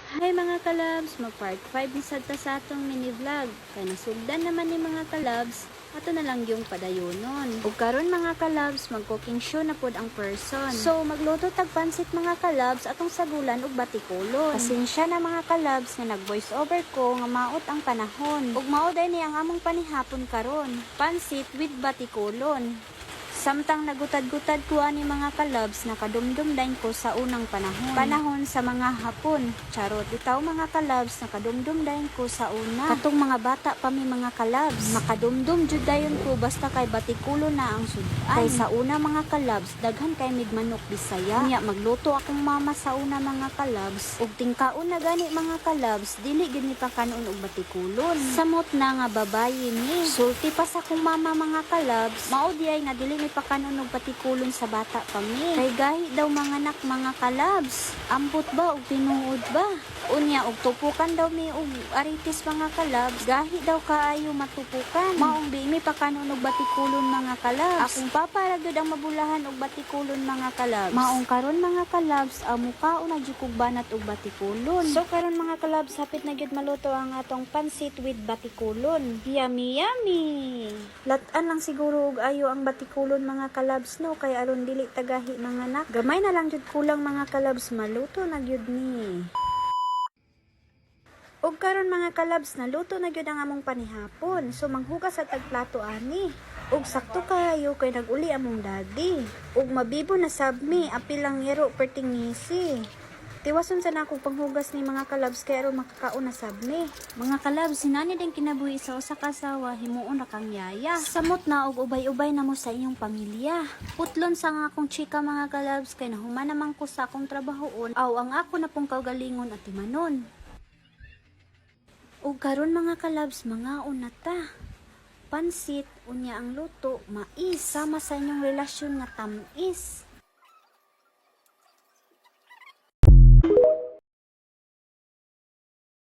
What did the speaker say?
Hi mga kalabs, mag-part 5 ni sadta sa atong mini vlog. Kaya nasugdan naman ni mga kalabs, ato na lang yung padayonon. Ug karon mga kalabs, mag-cooking show na pod ang person. So magluto tag pansit mga kalabs atong sagulan ug batikolon. Pasensya na mga kalabs nga nag-voice over ko nga maot ang panahon. Ug mao day ni ang among panihapon karon, pansit with batikolon. Samtang nagutad-gutad ko ani mga kalabs, nakadumdum din ko sa unang panahon. Panahon sa mga hapon. Charot, itaw mga kalabs, nakadumdum din ko sa una. Katong mga bata pa mi mga kalabs. Makadumdum jud dayon ko basta kay batikulo na ang sudan. Kay sa una mga kalabs, daghan kay migmanok Bisaya. Nya magluto akong mama sa una mga kalabs. Ug tingkaon na gani mga kalabs, dili gid ni pa kanon og batikulon. Samot na nga babayi ni. Sulti pa sa kong mama mga kalabs. Mao diay nga dili pa kanon og batikulon sa bata pa mi. Kay gahi daw mga anak mga kalabs. Ambot ba og tinuod ba? Unya og tupukan daw mi og aritis mga kalabs. Gahi daw kaayo matupukan. Maong di mi pa kanon og batikulon mga kalabs. Akong papa ra gyud ang mabulahan og batikulon mga kalabs. Maong karon mga kalabs, mukaon na jud kog banat og batikulon. So karon mga kalabs, hapit na gyud maluto ang atong pansit with batikulon. Yummy yummy. Lat-an lang siguro og ayo ang batikulon mga kalabs no, kay aron dili tagahi mga anak. Gamay na lang jud kulang mga kalabs, maluto na gyud ni. Og karon mga kalabs, naluto na gyud ang among panihapon. So manghugas sa tagplato ani. Og sakto kayo kay naguli among daddy. Og mabibo na sabmi, apil lang yero perting ngisi. Tiwason sa nako panghugas ni mga kalabs kay aron makakaon na sabmi. Mga kalabs, sinani din kinabuhi sa usa ka asawa, himuon ra kang yaya. Samot na og ubay-ubay na mo sa inyong pamilya. Putlon sa nga akong chika mga kalabs kay nahuman naman ko sa akong trabahoon. Aw ang ako na pong kaugalingon at timanon. Og karon mga kalabs, mga unata. Pansit, unya ang luto, mais, sama sa inyong relasyon nga tamis.